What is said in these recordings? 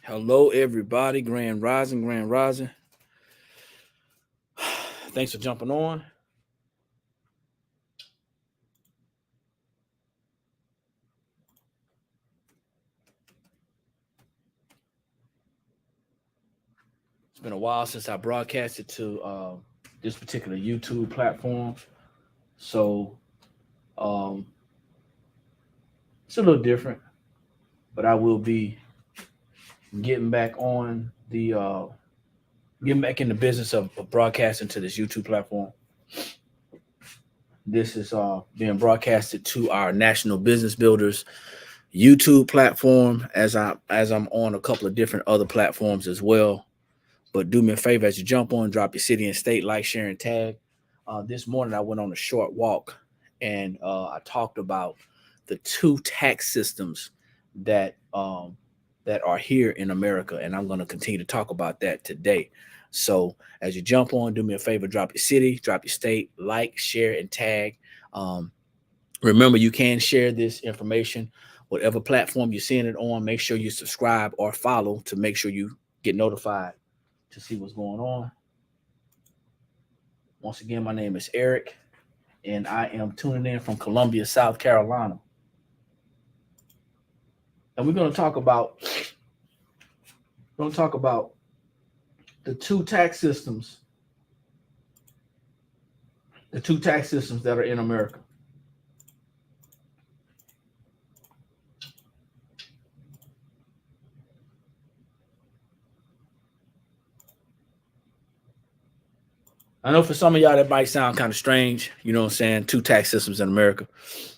Hello, everybody. Grand Rising, Grand Rising. Thanks for jumping on. It's been a while since I broadcasted to this particular YouTube platform. So um, it's a little different, but I will be getting back on getting back in the business of broadcasting to this YouTube platform. This is being broadcasted to our National Business Builders YouTube platform as I'm on a couple of different other platforms as well. But do me a favor as you jump on, drop your city and state, like, share, and tag. This morning I went on a short walk and I talked about the two tax systems that that are here in America, and I'm going to continue to talk about that today. So as you jump on, do me a favor, drop your city, drop your state, like, share, and tag. Um, Remember, you can share this information, whatever platform you're seeing it on. Make sure you subscribe or follow to make sure you get notified to see what's going on. Once again, my name is Eric, and I am tuning in from Columbia, South Carolina. And we're going to talk about the two tax systems that are in America. I know for some of y'all that might sound kind of strange, you know what I'm saying? Two tax systems in America.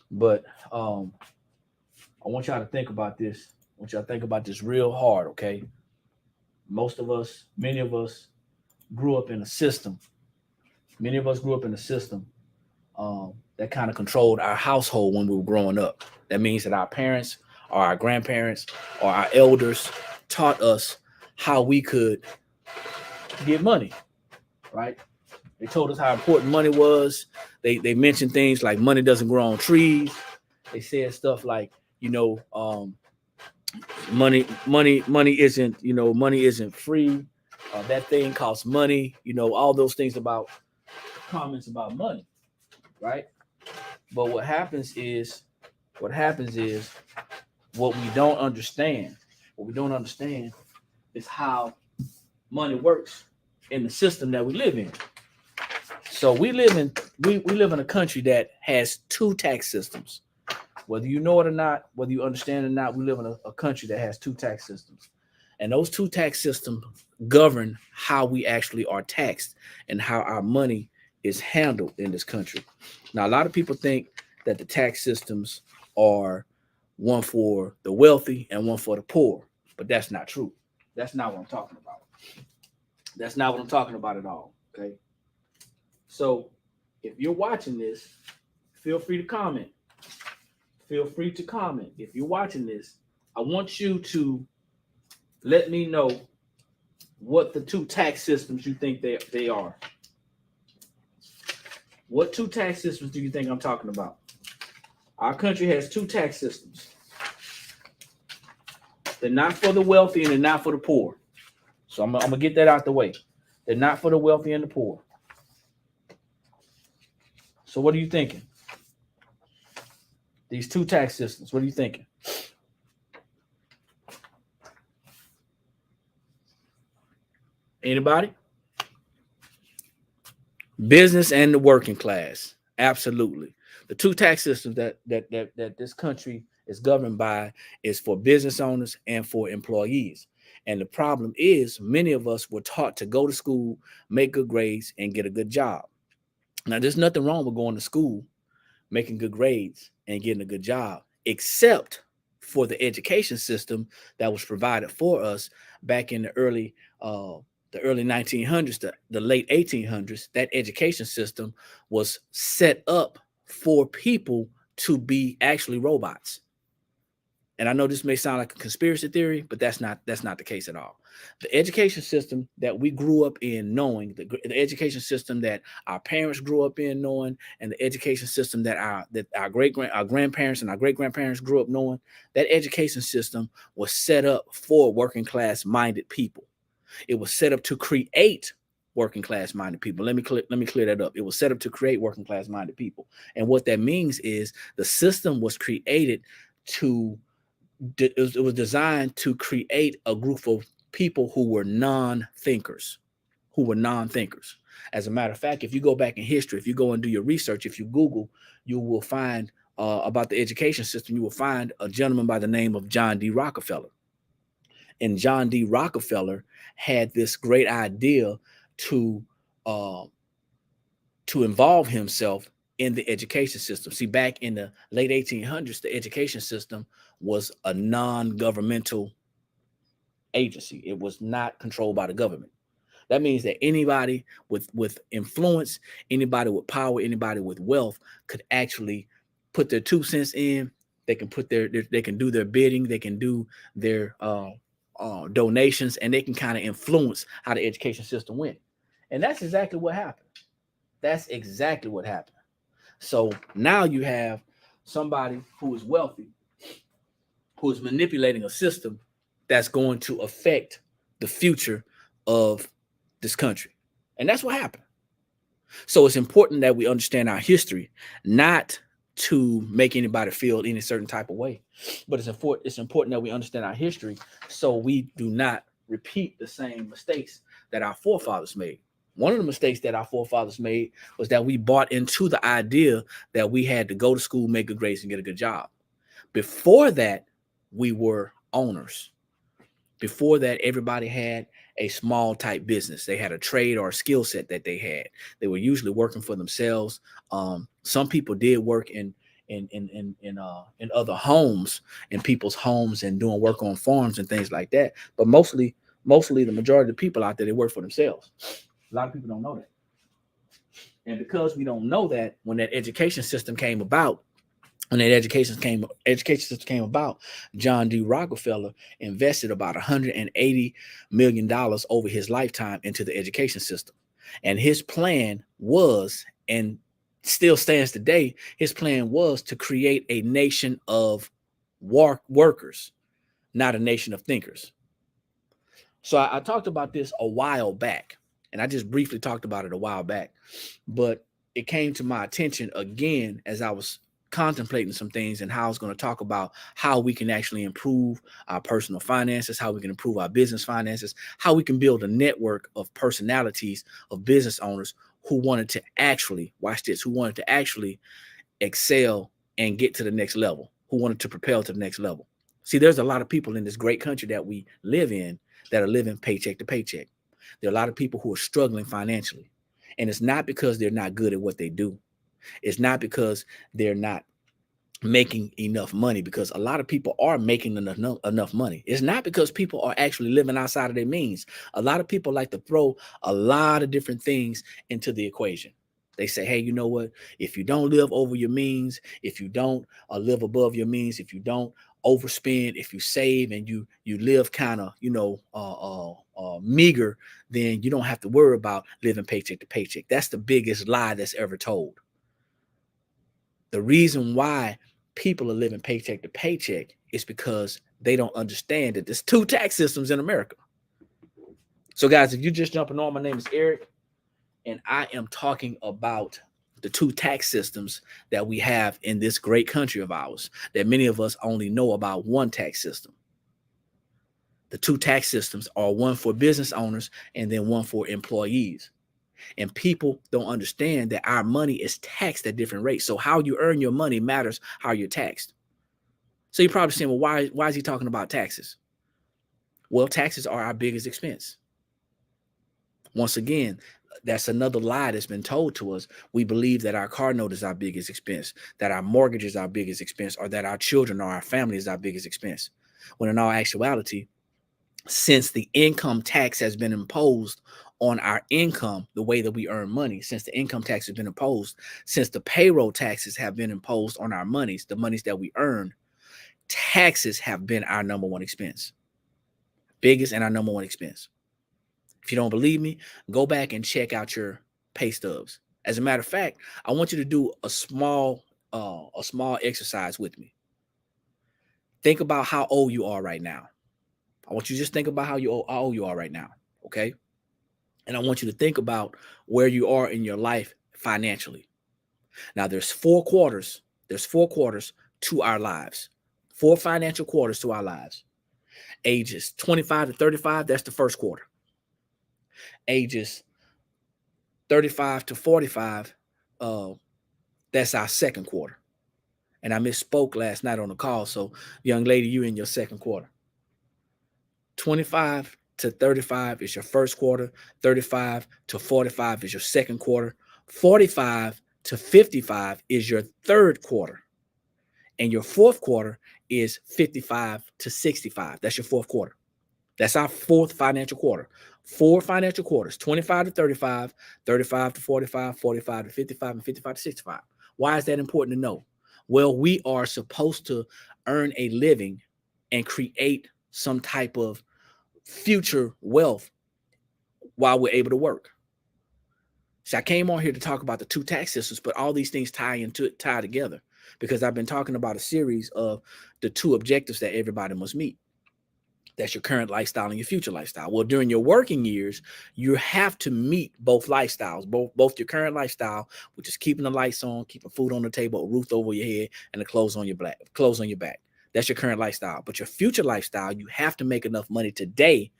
But I want y'all to think about this. I want y'all to think about this real hard, okay? Many of us grew up in a system. Many of us grew up in a system that kind of controlled our household when we were growing up. That means that our parents or our grandparents or our elders taught us how we could get money, right? They told us how important money was. They mentioned things like money doesn't grow on trees. They said stuff like, money isn't free. That thing costs money. All those things about comments about money, right? But what happens is what we don't understand. What we don't understand is how money works in the system that we live in. So we live in a country that has two tax systems. Whether you know it or not, whether you understand it or not, we live in a country that has two tax systems. And those two tax systems govern how we actually are taxed and how our money is handled in this country. Now, a lot of people think that the tax systems are one for the wealthy and one for the poor, but that's not true. That's not what I'm talking about. That's not what I'm talking about at all. Okay. So if you're watching this, feel free to comment. Feel free to comment. If you're watching this, I want you to let me know what the two tax systems you think they are. What two tax systems do you think I'm talking about? Our country has two tax systems. They're not for the wealthy and they're not for the poor. So I'm going to get that out the way. They're not for the wealthy and the poor. So what are you thinking? These two tax systems, what are you thinking? Anybody? Business and the working class. Absolutely. The two tax systems that this country is governed by is for business owners and for employees. And the problem is many of us were taught to go to school, make good grades, and get a good job. Now, there's nothing wrong with going to school, making good grades, and getting a good job, except for the education system that was provided for us back in the early 1900s, the late 1800s. That education system was set up for people to be actually robots. and I know this may sound like a conspiracy theory, but that's not the case at all. The education system that we grew up in knowing, the education system that our parents grew up in knowing, and the education system that our grandparents and our great grandparents grew up knowing, that education system was set up for working class minded people. It was set up to create working class minded people. Let me clear that up. It was set up to create working class minded people, and what that means is the system was created to. It was designed to create a group of people who were non-thinkers. As a matter of fact, if you go back in history, if you go and do your research, if you Google, you will find about the education system, you will find a gentleman by the name of John D. Rockefeller. And John D. Rockefeller had this great idea to involve himself in the education system. See, back in the late 1800s, the education system was a non-governmental agency. It was not controlled by the government. That means that anybody with influence, anybody with power, anybody with wealth could actually put their 2 cents in. They can they can do their bidding, they can do their donations, and they can kind of influence how the education system went. And that's exactly what happened. So now you have somebody who is wealthy, who is manipulating a system that's going to affect the future of this country. And that's what happened. So it's important that we understand our history, not to make anybody feel any certain type of way, but it's important that we understand our history so we do not repeat the same mistakes that our forefathers made. One of the mistakes that our forefathers made was that we bought into the idea that we had to go to school, make good grades, and get a good job. Before that, we were owners. Before that, everybody had a small type business. They had a trade or a skill set that they had. They were usually working for themselves. Some people did work in other homes, in people's homes, and doing work on farms and things like that. But mostly the majority of the people out there, they work for themselves. A lot of people don't know that. And because we don't know that, when that education system came about, John D. Rockefeller invested about $180 million over his lifetime into the education system. And his plan was, and still stands today, his plan was to create a nation of workers, not a nation of thinkers. So I talked about this a while back, and I just briefly talked about it a while back, but it came to my attention again as I was contemplating some things and how I was going to talk about how we can actually improve our personal finances, how we can improve our business finances, how we can build a network of personalities of business owners who wanted to actually, watch this, who wanted to actually excel and get to the next level, who wanted to propel to the next level. See, there's a lot of people in this great country that we live in that are living paycheck to paycheck. There are a lot of people who are struggling financially. And it's not because they're not good at what they do. It's not because they're not making enough money, because a lot of people are making enough money. It's not because people are actually living outside of their means. A lot of people like to throw a lot of different things into the equation. They say, hey, you know what? If you don't live over your means, if you don't live above your means, if you don't overspend, if you save and you live kind of, meager, then you don't have to worry about living paycheck to paycheck. That's the biggest lie that's ever told. The reason why people are living paycheck to paycheck is because they don't understand that there's 2 tax systems in America. So guys, if you're just jumping on, my name is Eric, and I am talking about the 2 tax systems that we have in this great country of ours, that many of us only know about one tax system. The 2 tax systems are one for business owners and then one for employees. And people don't understand that our money is taxed at different rates. So how you earn your money matters how you're taxed. So you're probably saying, well, why is he talking about taxes? Well, taxes are our biggest expense. Once again, that's another lie that's been told to us. We believe that our car note is our biggest expense, that our mortgage is our biggest expense, or that our children or our family is our biggest expense. When in all actuality, since the income tax has been imposed on our income, the way that we earn money, since the income tax has been imposed, since the payroll taxes have been imposed on our monies, the monies that we earn, taxes have been our number one expense, biggest and our number one expense. If you don't believe me, go back and check out your pay stubs. As a matter of fact, I want you to do a small exercise with me. Think about how old you are right now. I want you to just think about how old you are right now, okay? And I want you to think about where you are in your life financially. Now, there's 4 quarters. There's 4 quarters to our lives. 4 financial quarters to our lives. Ages 25 to 35, that's the first quarter. Ages 35 to 45, that's our second quarter. And I misspoke last night on the call. So, young lady, you in your second quarter. 25 to 35 is your first quarter. 35 to 45 is your second quarter. 45 to 55 is your third quarter. And your fourth quarter is 55 to 65. That's your fourth quarter. That's our fourth financial quarter. 4 financial quarters, 25 to 35, 35 to 45, 45 to 55, and 55 to 65. Why is that important to know? Well, we are supposed to earn a living and create some type of future wealth while we're able to work. So I came on here to talk about the 2 tax systems, but all these things tie together because I've been talking about a series of the 2 objectives that everybody must meet. That's your current lifestyle and your future lifestyle. Well, during your working years, you have to meet both lifestyles, both your current lifestyle, which is keeping the lights on, keeping food on the table, a roof over your head, and the clothes on your back. That's your current lifestyle. But your future lifestyle, you have to make enough money today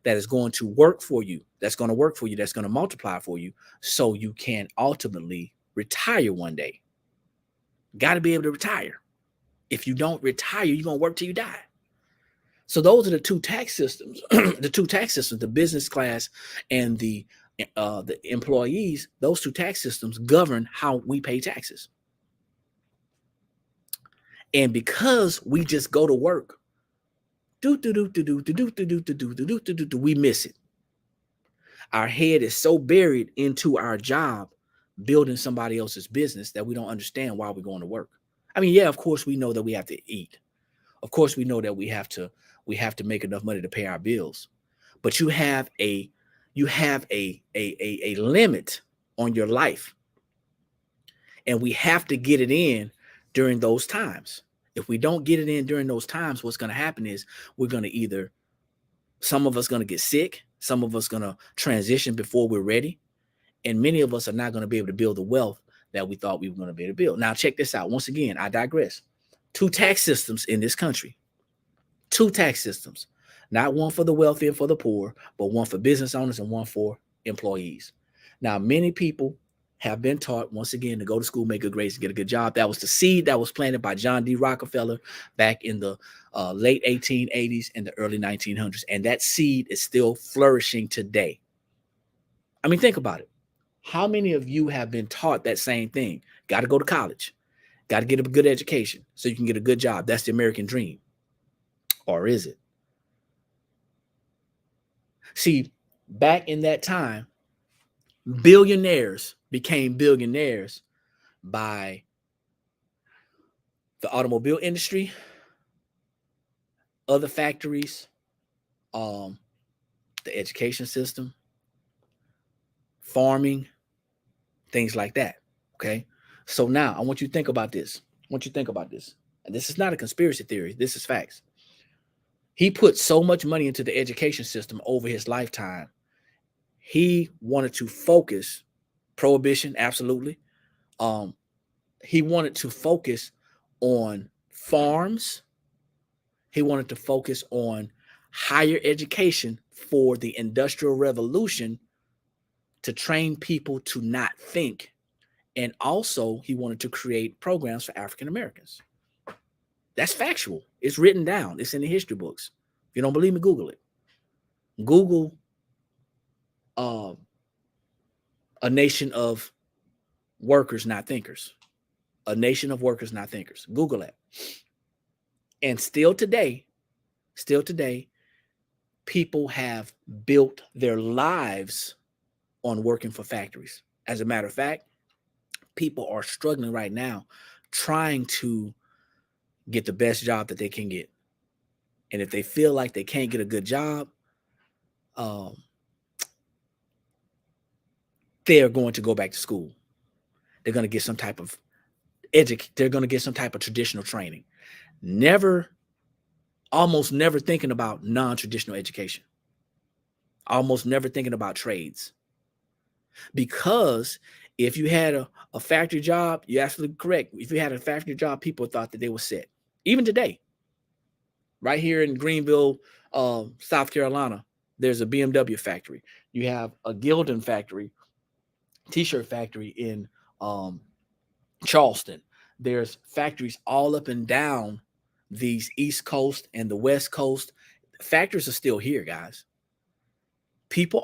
that is going to work for you, that's going to multiply for you, so you can ultimately retire one day. Got to be able to retire. If you don't retire, you're going to work till you die. So those are the 2 tax systems, the business class and the employees. Those 2 tax systems govern how we pay taxes. And because we just go to work, we miss it. Our head is so buried into our job, building somebody else's business, that we don't understand why we're going to work. I mean, yeah, of course we know that we have to eat. Of course we know that we have to make enough money to pay our bills. But you have a limit on your life. And we have to get it in during those times. If we don't get it in during those times, what's going to happen is we're going to some of us going to get sick. Some of us going to transition before we're ready. And many of us are not going to be able to build the wealth that we thought we were going to be able to build. Now, check this out. Once again, I digress. 2 tax systems in this country. 2 tax systems. Not one for the wealthy and for the poor, but one for business owners and one for employees. Now, many people have been taught, once again, to go to school, make good grades, and get a good job. That was the seed that was planted by John D. Rockefeller back in the late 1880s and the early 1900s. And that seed is still flourishing today. I mean, think about it. How many of you have been taught that same thing? Got to go to college. Got to get a good education so you can get a good job. That's the American dream. Or is it? See, back in that time, billionaires became billionaires by the automobile industry, other factories, the education system, farming, things like that. Okay. So now I want you to think about this. And this is not a conspiracy theory. This is facts. He put so much money into the education system over his lifetime. He wanted to focus prohibition. Absolutely. He wanted to focus on farms. He wanted to focus on higher education for the Industrial Revolution to train people to not think. And also, he wanted to create programs for African Americans. That's factual. It's written down. It's in the history books. If you don't believe me, Google it. Google a nation of workers, not thinkers. A nation of workers, not thinkers. Google that. And still today, people have built their lives on working for factories. As a matter of fact, people are struggling right now trying to get the best job that they can get. And if they feel like they can't get a good job, they're going to go back to school. They're going to get some type of they're going to get some type of traditional training. Almost never thinking about non-traditional education. Almost never thinking about trades. Because if you had a factory job, you're absolutely correct. If you had a factory job, people thought that they were set. Even today, right here in Greenville, South Carolina, there's a BMW factory. You have a Gildan factory, t-shirt factory in Charleston. There's factories all up and down these East Coast and the West Coast. Factories are still here, guys. People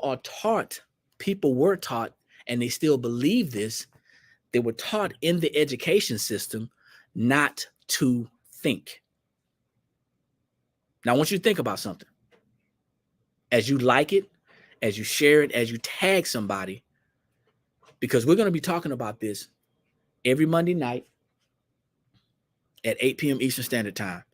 were taught, and they still believe this. They were taught in the education system not to think. Now, I want you to think about something. As you like it, as you share it, as you tag somebody, because we're going to be talking about this every Monday night at 8 p.m. Eastern Standard Time.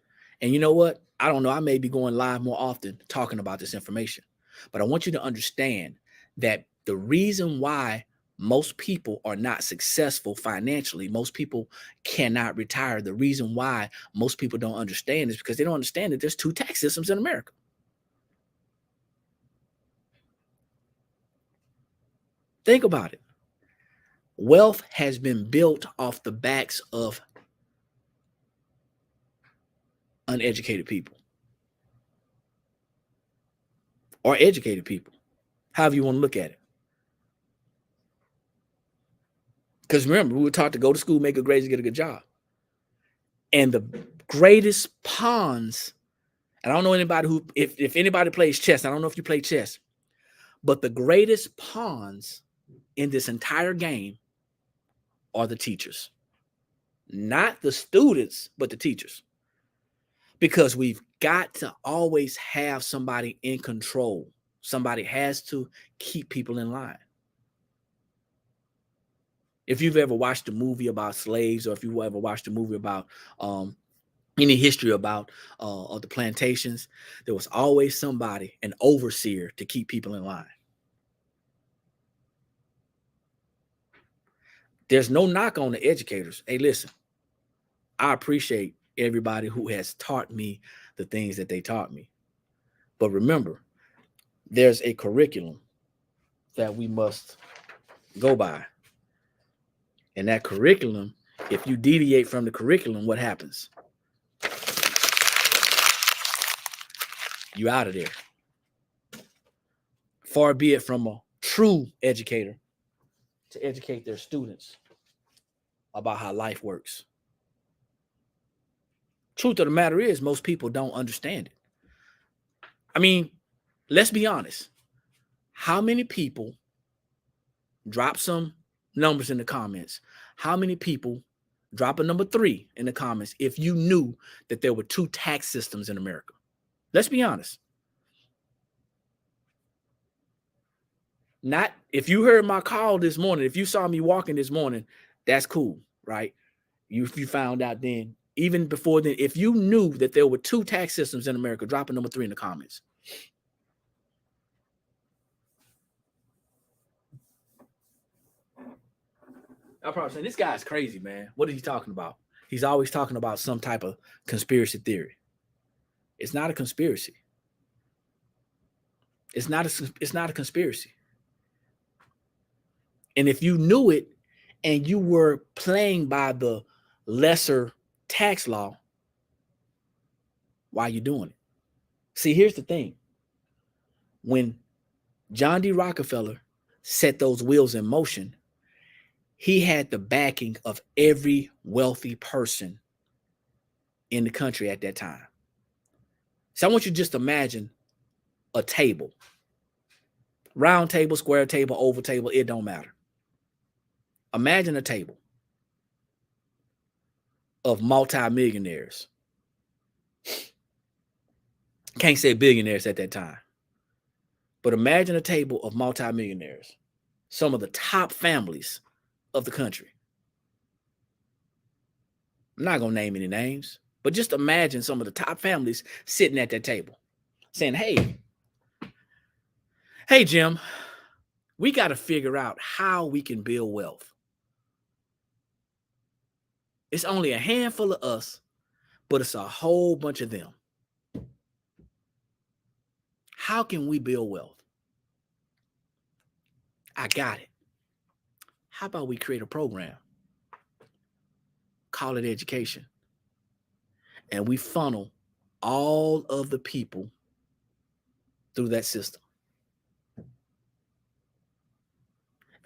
And you know what? I don't know. I may be going live more often talking about this information. But I want you to understand that the reason why most people are not successful financially, most people cannot retire, the reason why most people don't understand is because they don't understand that there's two tax systems in America. Think about it. Wealth has been built off the backs of uneducated people or educated people, however you want to look at it. Because remember, we were taught to go to school, make a grades, get a good job. And the greatest pawns, and I don't know anybody who, if anybody plays chess, I don't know if you play chess, but the greatest pawns in this entire game are the teachers. Not the students, but the teachers. Because we've got to always have somebody in control. Somebody has to keep people in line. If you've ever watched a movie about slaves, or if you've ever watched a movie about any history about of the plantations, there was always somebody, an overseer, to keep people in line. There's no knock on the educators. Hey, listen, I appreciate everybody who has taught me the things that they taught me. But remember, there's a curriculum that we must go by. And that curriculum, if you deviate from the curriculum, what happens? You out of there. Far be it from a true educator to educate their students about how life works. Truth of the matter is, most people don't understand it. I mean, let's be honest. How many people, drop some numbers in the comments, how many people, drop a number 3 in the comments if you knew that there were two tax systems in America? Let's be honest. Not if you heard my call this morning, if you saw me walking this morning, that's cool, right? If you found out then, even before then, if you knew that there were two tax systems in America, drop a number 3 in the comments. I'm probably saying, this guy's crazy, man. What is he talking about? He's always talking about some type of conspiracy theory. It's not a conspiracy. It's not a conspiracy. And if you knew it and you were playing by the lesser tax law, why are you doing it? See, here's the thing. When John D. Rockefeller set those wheels in motion, he had the backing of every wealthy person in the country at that time. So I want you to just imagine a table. Round table, square table, oval table, it don't matter. Imagine a table of multimillionaires. Can't say billionaires at that time. But imagine a table of multimillionaires. Some of the top families of the country. I'm not going to name any names. But just imagine some of the top families sitting at that table saying, hey, Jim, we got to figure out how we can build wealth. It's only a handful of us, but it's a whole bunch of them. How can we build wealth? I got it. How about we create a program? Call it education. And we funnel all of the people through that system.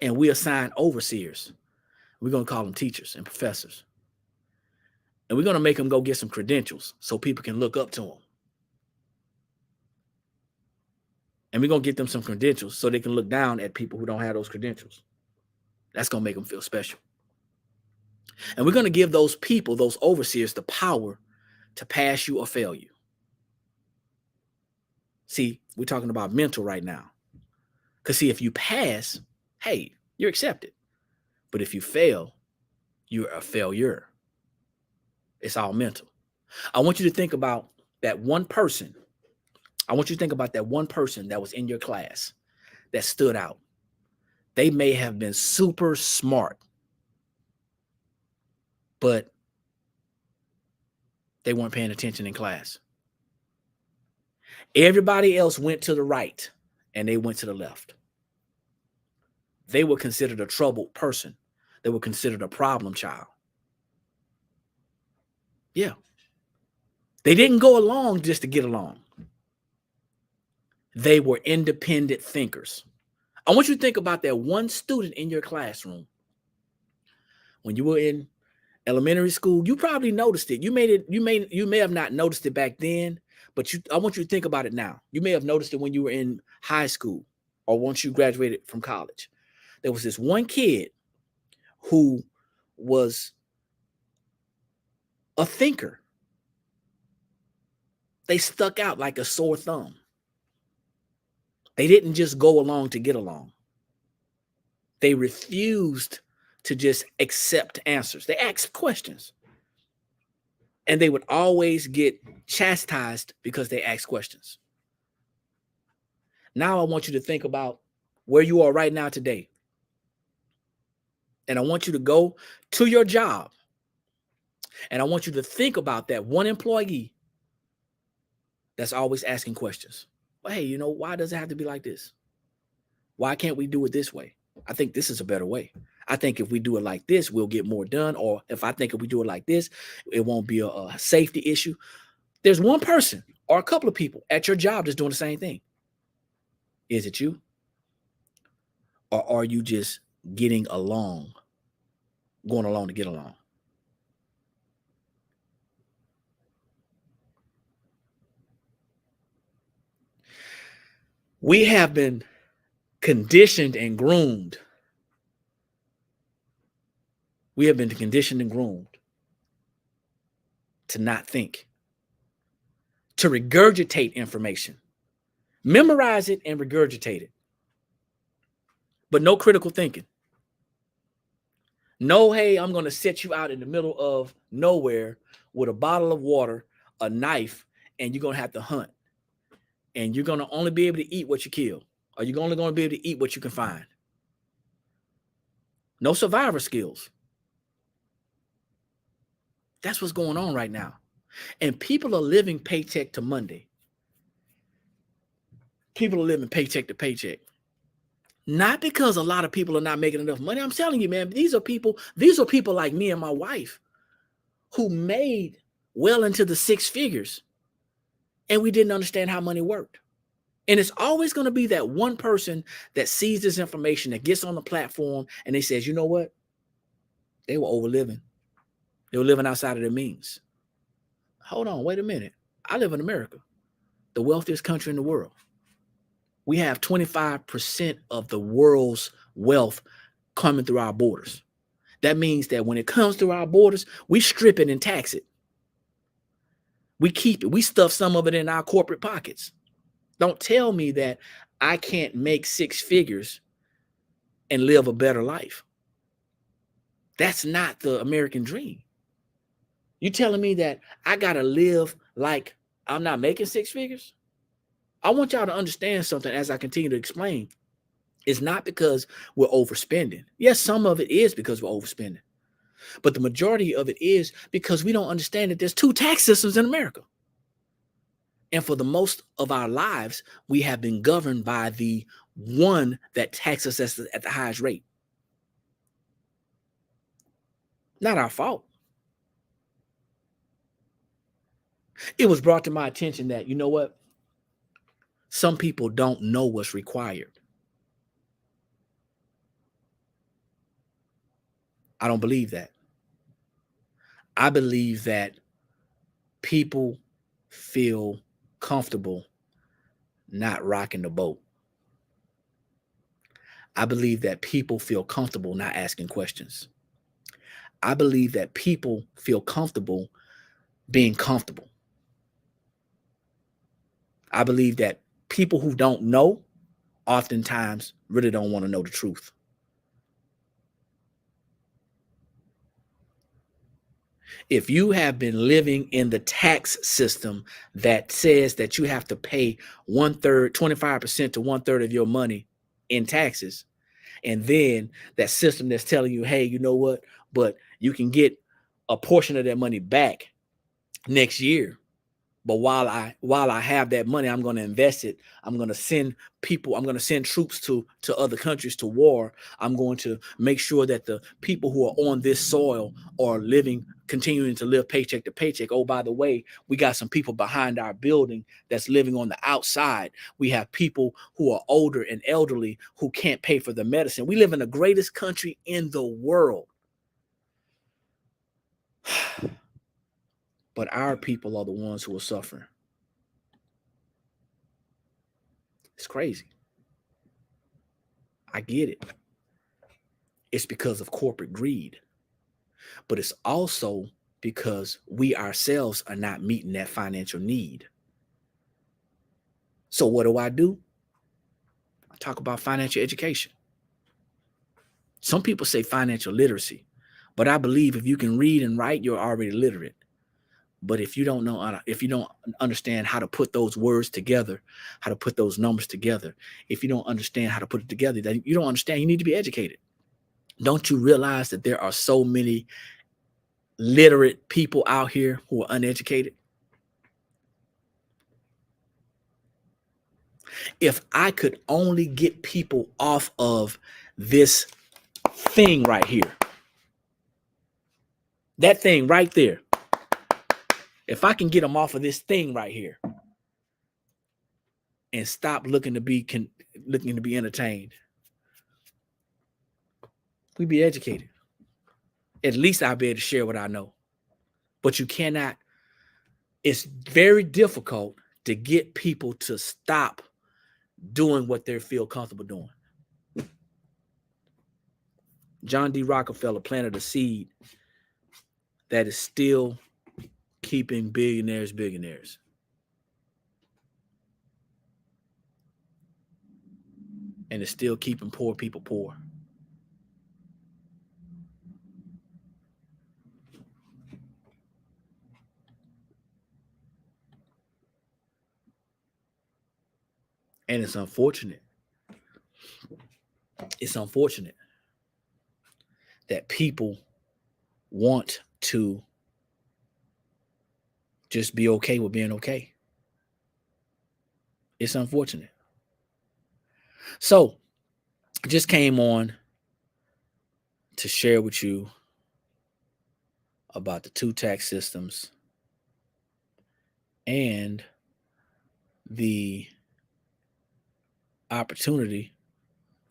And we assign overseers. We're going to call them teachers and professors. And we're going to make them go get some credentials so people can look up to them. And we're going to get them some credentials so they can look down at people who don't have those credentials. That's going to make them feel special. And we're going to give those people, those overseers, the power to pass you or fail you. See, we're talking about mental right now. Because see, if you pass, hey, you're accepted. But if you fail, you're a failure. It's all mental. I want you to think about that one person. I want you to think about that one person that was in your class that stood out. They may have been super smart, but they weren't paying attention in class. Everybody else went to the right and they went to the left. They were considered a troubled person. They were considered a problem child. Yeah. They didn't go along just to get along. They were independent thinkers. I want you to think about that one student in your classroom. When you were in elementary school, you probably noticed it. You may have not noticed it back then, but I want you to think about it now. You may have noticed it when you were in high school or once you graduated from college. There was this one kid who was a thinker. They stuck out like a sore thumb. They didn't just go along to get along. They refused to just accept answers. They asked questions. And they would always get chastised because they asked questions. Now I want you to think about where you are right now today. And I want you to go to your job. And I want you to think about that one employee that's always asking questions. Well, hey, why does it have to be like this? Why can't we do it this way? I think this is a better way. I think if we do it like this, we'll get more done. Or if we do it like this, it won't be a safety issue. There's one person or a couple of people at your job that's doing the same thing. Is it you? Or are you just getting along, going along to get along? We have been conditioned and groomed. We have been conditioned and groomed to not think, to regurgitate information, memorize it and regurgitate it, but no critical thinking. No, hey, I'm going to set you out in the middle of nowhere with a bottle of water, a knife, and you're going to have to hunt. And you're going to only be able to eat what you kill. Or you're only going to be able to eat what you can find. No survivor skills. That's what's going on right now. And people are living paycheck to Monday. People are living paycheck to paycheck. Not because a lot of people are not making enough money. I'm telling you, man, these are people like me and my wife who made well into the six figures. And we didn't understand how money worked. And it's always going to be that one person that sees this information, that gets on the platform and they says, you know what? They were overliving. They were living outside of their means. Hold on, wait a minute. I live in America, the wealthiest country in the world. We have 25% of the world's wealth coming through our borders. That means that when it comes through our borders, we strip it and tax it. We keep it. We stuff some of it in our corporate pockets. Don't tell me that I can't make six figures and live a better life. That's not the American dream. You telling me that I got to live like I'm not making six figures? I want y'all to understand something as I continue to explain. It's not because we're overspending. Yes, some of it is because we're overspending. But the majority of it is because we don't understand that there's two tax systems in America. And for the most of our lives, we have been governed by the one that taxes us at the highest rate. Not our fault. It was brought to my attention that, you know what? Some people don't know what's required. I don't believe that. I believe that people feel comfortable not rocking the boat. I believe that people feel comfortable not asking questions. I believe that people feel comfortable being comfortable. I believe that people who don't know oftentimes really don't want to know the truth. If you have been living in the tax system that says that you have to pay 1/3, 25% to 1/3 of your money in taxes, and then that system that's telling you, hey, you know what, but you can get a portion of that money back next year. But while I have that money, I'm going to invest it. I'm going to send people. I'm going to send troops to other countries to war. I'm going to make sure that the people who are on this soil are continuing to live paycheck to paycheck. Oh, by the way, we got some people behind our building that's living on the outside. We have people who are older and elderly who can't pay for the medicine. We live in the greatest country in the world. But our people are the ones who are suffering. It's crazy. I get it. It's because of corporate greed. But it's also because we ourselves are not meeting that financial need. So what do? I talk about financial education. Some people say financial literacy, but I believe if you can read and write, you're already literate. But if you don't understand how to put those words together, how to put those numbers together, if you don't understand how to put it together, then you don't understand. You need to be educated. Don't you realize that there are so many literate people out here who are uneducated? If I could only get people off of this thing right here, that thing right there, if I can get them off of this thing right here and stop looking to be entertained, we'd be educated. At least I'll be able to share what I know. But you cannot. It's very difficult to get people to stop doing what they feel comfortable doing. John D. Rockefeller planted a seed that is still keeping billionaires billionaires. And it's still keeping poor people poor. And it's unfortunate. It's unfortunate that people want to just be okay with being okay. It's unfortunate. So I just came on to share with you about the two tax systems and the opportunity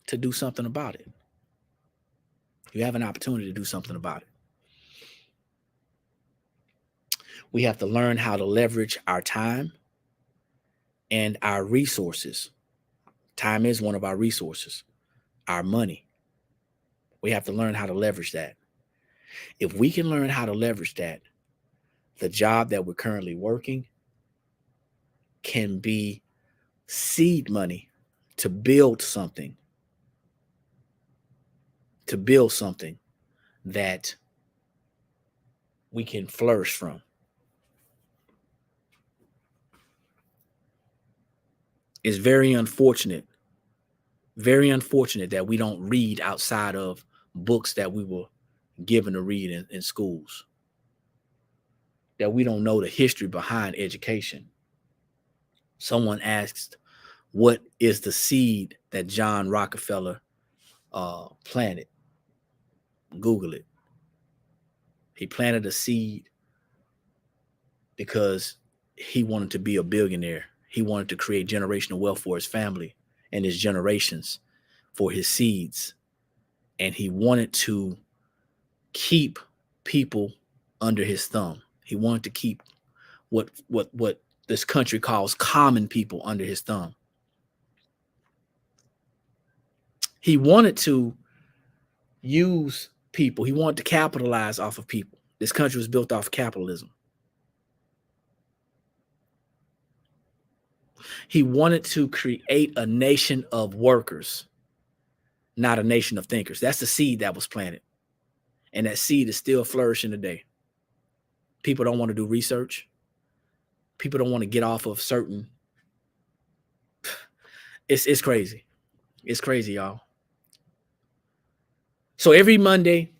to do something about it. You have an opportunity to do something about it. We have to learn how to leverage our time and our resources. Time is one of our resources, our money. We have to learn how to leverage that. If we can learn how to leverage that, the job that we're currently working can be seed money to build something that we can flourish from. It's very unfortunate that we don't read outside of books that we were given to read in schools, that we don't know the history behind education. Someone asked, what is the seed that John Rockefeller planted? Google it. He planted a seed because he wanted to be a billionaire. He wanted to create generational wealth for his family and his generations, for his seeds. And he wanted to keep people under his thumb. He wanted to keep what this country calls common people under his thumb. He wanted to use people. He wanted to capitalize off of people. This country was built off capitalism. He wanted to create a nation of workers, not a nation of thinkers. That's the seed that was planted. And that seed is still flourishing today. People don't want to do research. People don't want to get off of certain. It's crazy. It's crazy, y'all. So every Monday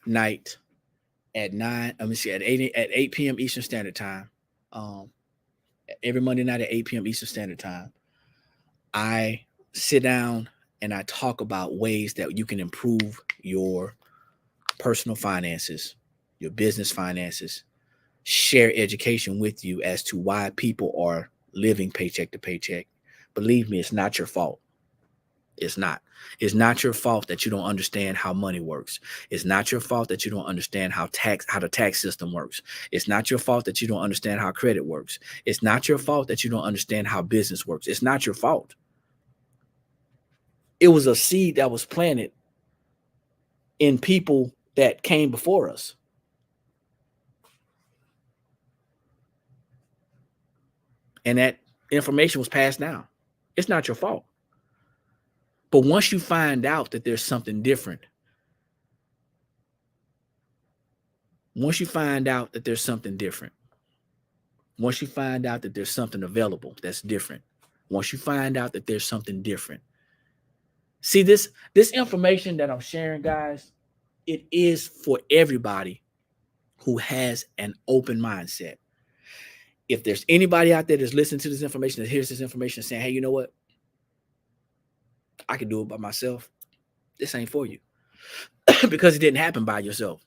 night at 8 p.m. Eastern Standard Time, every Monday night at 8 p.m. Eastern Standard Time, I sit down and I talk about ways that you can improve your personal finances, your business finances, share education with you as to why people are living paycheck to paycheck. Believe me, it's not your fault. It's not. It's not your fault that you don't understand how money works. It's not your fault that you don't understand how the tax system works. It's not your fault that you don't understand how credit works. It's not your fault that you don't understand how business works. It's not your fault. It was a seed that was planted in people that came before us. And that information was passed down. It's not your fault. But once you find out that there's something different, once you find out that there's something available that's different, once you find out that there's something different, see this information that I'm sharing, guys, it is for everybody who has an open mindset. If there's anybody out there that's listening to this information, that hears this information saying, hey, you know what? I can do it by myself. This ain't for you. Because it didn't happen by yourself.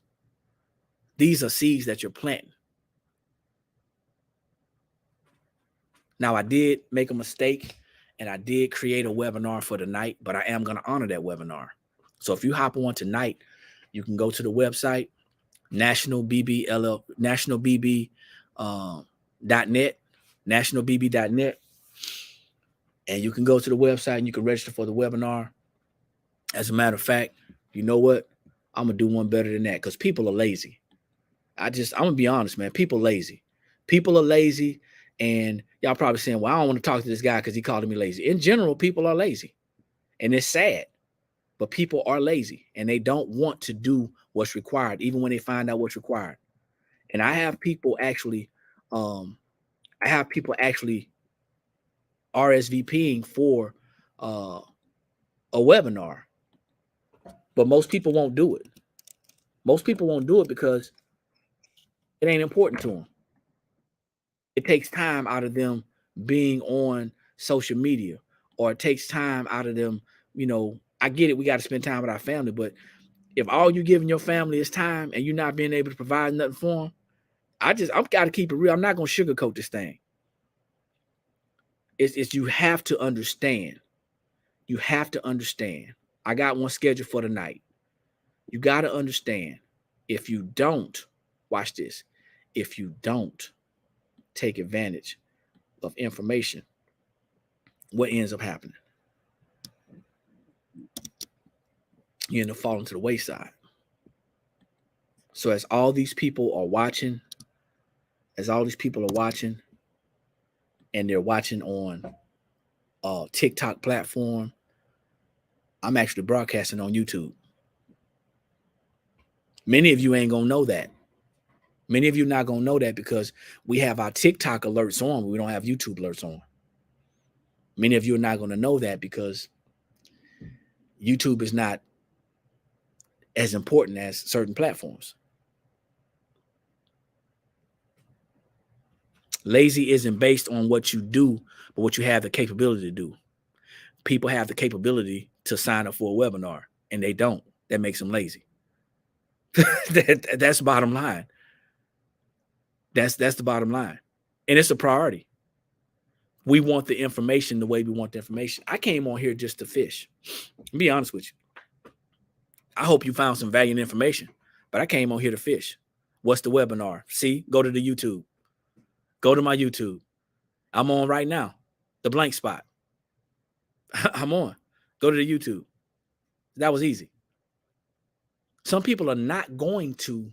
These are seeds that you're planting. Now, I did make a mistake and I did create a webinar for tonight, but I am going to honor that webinar. So if you hop on tonight, you can go to the website, nationalbb.net, and you can go to the website and you can register for the webinar. As a matter of fact, you know what? I'm going to do one better than that because people are lazy. I'm going to be honest, man. People are lazy. People are lazy. And y'all probably saying, well, I don't want to talk to this guy because he called me lazy. In general, people are lazy. And it's sad. But people are lazy and they don't want to do what's required, even when they find out what's required. And I have people actually RSVPing for a webinar, but most people won't do it. Most people won't do it because it ain't important to them. It takes time out of them being on social media, or it takes time out of them. You know, I get it. We got to spend time with our family, but if all you giving your family is time and you're not being able to provide nothing for them, I've got to keep it real. I'm not going to sugarcoat this thing. It's you have to understand. You have to understand. I got one scheduled for tonight. You got to understand. If you don't, watch this. If you don't take advantage of information, what ends up happening? You end up falling to the wayside. So as all these people are watching, and they're watching on TikTok platform, I'm actually broadcasting on YouTube. Many of you ain't gonna know that. Many of you not gonna know that because we have our TikTok alerts on, but we don't have YouTube alerts on. Many of you are not gonna know that because YouTube is not as important as certain platforms. Lazy isn't based on what you do, but what you have the capability to do. People have the capability to sign up for a webinar, and they don't. That makes them lazy. That's bottom line. That's the bottom line. And it's a priority. We want the information the way we want the information. I came on here just to fish. I'll be honest with you. I hope you found some value in information, but I came on here to fish. What's the webinar? See, go to the YouTube. Go to my YouTube. I'm on right now. The blank spot. I'm on. Go to the YouTube. That was easy. Some people are not going to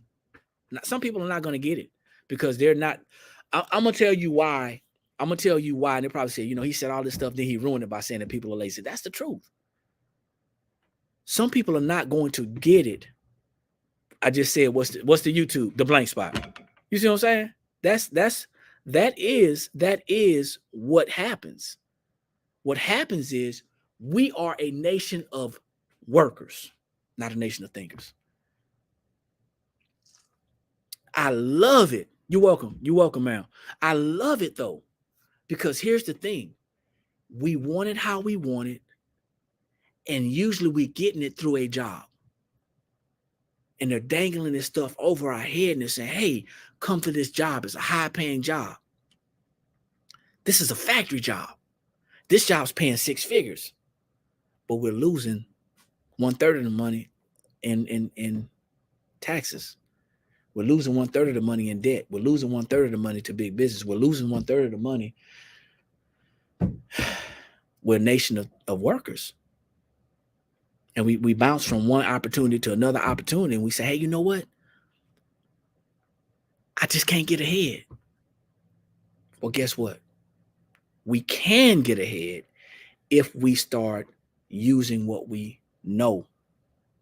get it because they're not. I'm going to tell you why. I'm going to tell you why. And they probably say, he said all this stuff, then he ruined it by saying that people are lazy. That's the truth. Some people are not going to get it. I just said, what's the YouTube? The blank spot. You see what I'm saying? That is what happens. What happens is we are a nation of workers, not a nation of thinkers. I love it. You're welcome. You're welcome, ma'am. I love it though, because here's the thing. We want it how we want it. And usually we're getting it through a job. And they're dangling this stuff over our head and they're saying, hey, come to this job. It's a high paying job. This is a factory job. This job's paying 6 figures, but we're losing 1/3 of the money in taxes. We're losing 1/3 of the money in debt. We're losing 1/3 of the money to big business. We're losing 1/3 of the money. We're a nation of workers. And we bounce from one opportunity to another opportunity. And we say, hey, you know what? I just can't get ahead. Well, guess what? We can get ahead if we start using what we know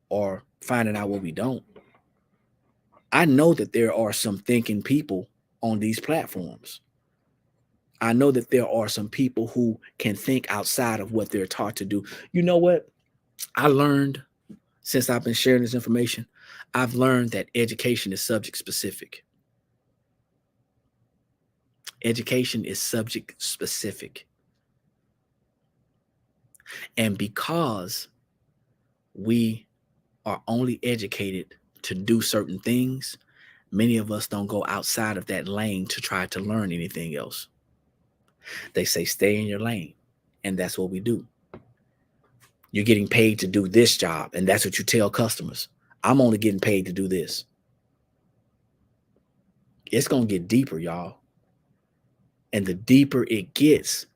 or finding out what we don't. I know that there are some thinking people on these platforms. I know that there are some people who can think outside of what they're taught to do. You know what? I learned since I've been sharing this information, I've learned that education is subject specific. Education is subject specific. And because we are only educated to do certain things, many of us don't go outside of that lane to try to learn anything else. They say, stay in your lane. And that's what we do. You're getting paid to do this job. And that's what you tell customers. I'm only getting paid to do this. It's going to get deeper, y'all. And the deeper it gets,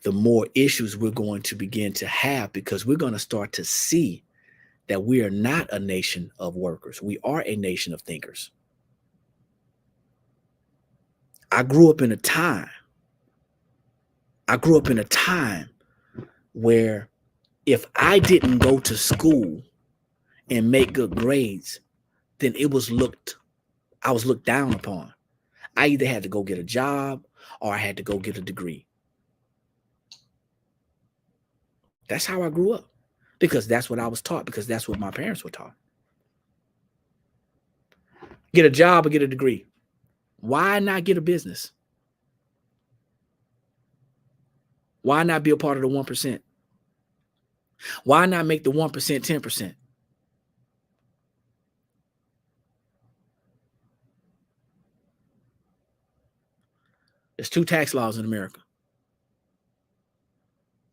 the more issues we're going to begin to have because we're going to start to see that we are not a nation of workers. We are a nation of thinkers. I grew up in a time where if I didn't go to school and make good grades, then I was looked down upon. I either had to go get a job or I had to go get a degree. That's how I grew up because that's what I was taught, because that's what my parents were taught. Get a job or get a degree. Why not get a business? Why not be a part of the 1%? Why not make the 1% 10%? There's 2 tax laws in America.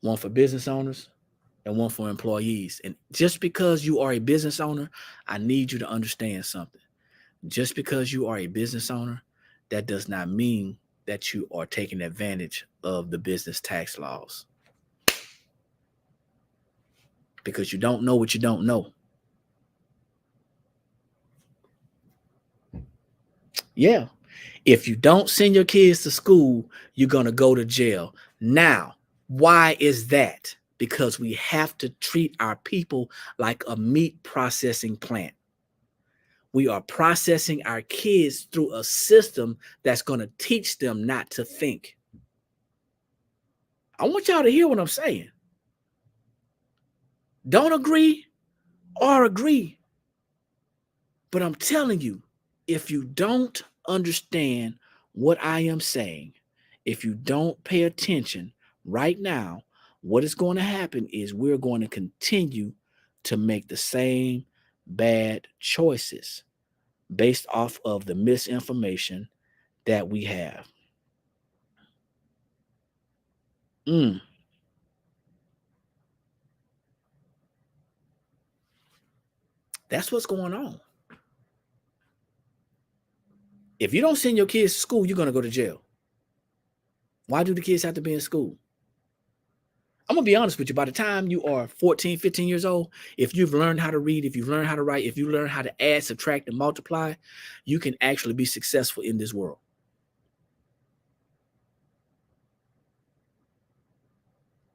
One for business owners and one for employees. And just because you are a business owner, I need you to understand something. Just because you are a business owner, that does not mean that you are taking advantage of the business tax laws. Because you don't know what you don't know. Yeah. If you don't send your kids to school, you're going to go to jail. Now, why is that? Because we have to treat our people like a meat processing plant. We are processing our kids through a system that's going to teach them not to think. I want y'all to hear what I'm saying. Don't agree or agree. But I'm telling you, if you don't understand what I am saying, if you don't pay attention right now, what is going to happen is we're going to continue to make the same bad choices based off of the misinformation that we have. That's what's going on. If you don't send your kids to school, you're going to go to jail. Why do the kids have to be in school? I'm going to be honest with you. By the time you are 14, 15 years old, if you've learned how to read, if you've learned how to write, if you learn how to add, subtract, and multiply, you can actually be successful in this world.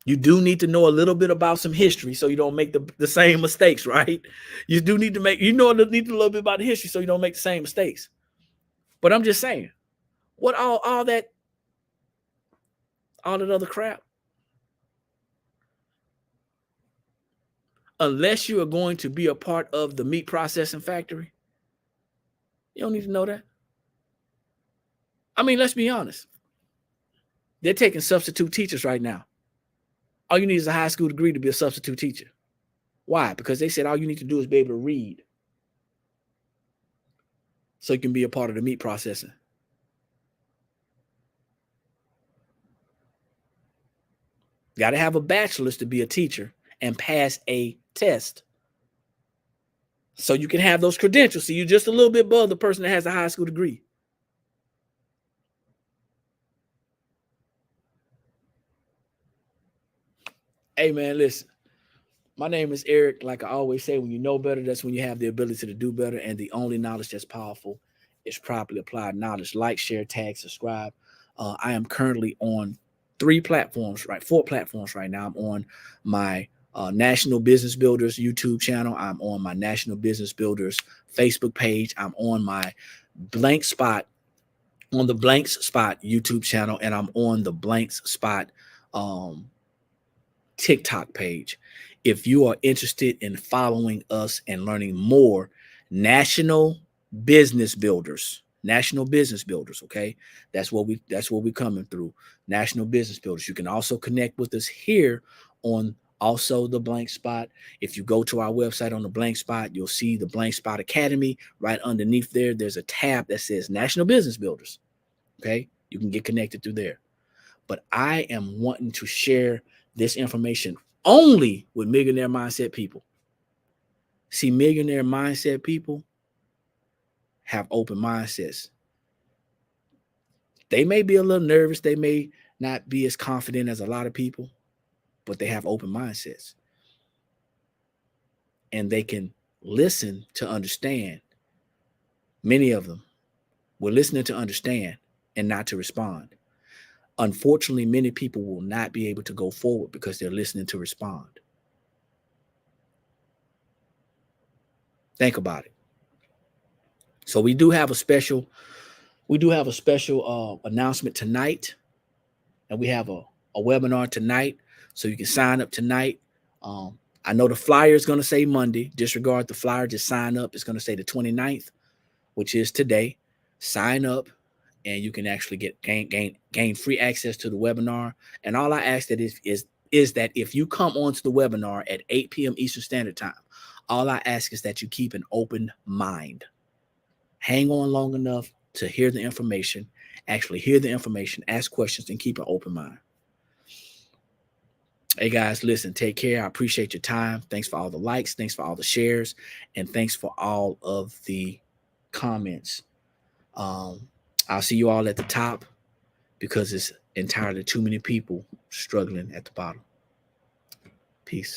You do need to know a little bit about some history so you don't make the same mistakes, right? You do need to need a little bit about the history so you don't make the same mistakes. But I'm just saying, what all that other crap? Unless you are going to be a part of the meat processing factory, you don't need to know that. I mean, let's be honest. They're taking substitute teachers right now. All you need is a high school degree to be a substitute teacher. Why? Because they said all you need to do is be able to read so you can be a part of the meat processing. Got to have a bachelor's to be a teacher and pass a test so you can have those credentials. So you're just a little bit above the person that has a high school degree. Hey, man, listen. My name is Eric. Like I always say, when you know better, that's when you have the ability to do better. And the only knowledge that's powerful is properly applied knowledge. Like, share, tag, subscribe. I am currently on 4 platforms right now. I'm on my National Business Builders YouTube channel. I'm on my National Business Builders Facebook page. I'm on my Blank Spot, on the Blanks Spot YouTube channel, and I'm on the Blanks Spot TikTok page. If you are interested in following us and learning more, National Business Builders, okay? That's what we're coming through. National Business Builders. You can also connect with us here on also the Blank Spot. If you go to our website on the Blank Spot, you'll see the Blank Spot Academy. Right underneath there, there's a tab that says National Business Builders. Okay? You can get connected through there. But I am wanting to share this information only with millionaire mindset people. See, millionaire mindset people have open mindsets. They may be a little nervous. They may not be as confident as a lot of people, but they have open mindsets. And they can listen to understand. Many of them were listening to understand and not to respond. Unfortunately, many people will not be able to go forward because they're listening to respond. Think about it. So we do have a special announcement tonight, and we have a webinar tonight. So you can sign up tonight. I know the flyer is going to say Monday. Disregard the flyer. Just sign up. It's going to say the 29th, which is today. Sign up, and you can actually gain free access to the webinar. And all I ask that is that if you come onto the webinar at 8 p.m. Eastern Standard Time, all I ask is that you keep an open mind. Hang on long enough to hear the information, ask questions, and keep an open mind. Hey, guys, listen, take care. I appreciate your time. Thanks for all the likes. Thanks for all the shares. And thanks for all of the comments. I'll see you all at the top because it's entirely too many people struggling at the bottom. Peace.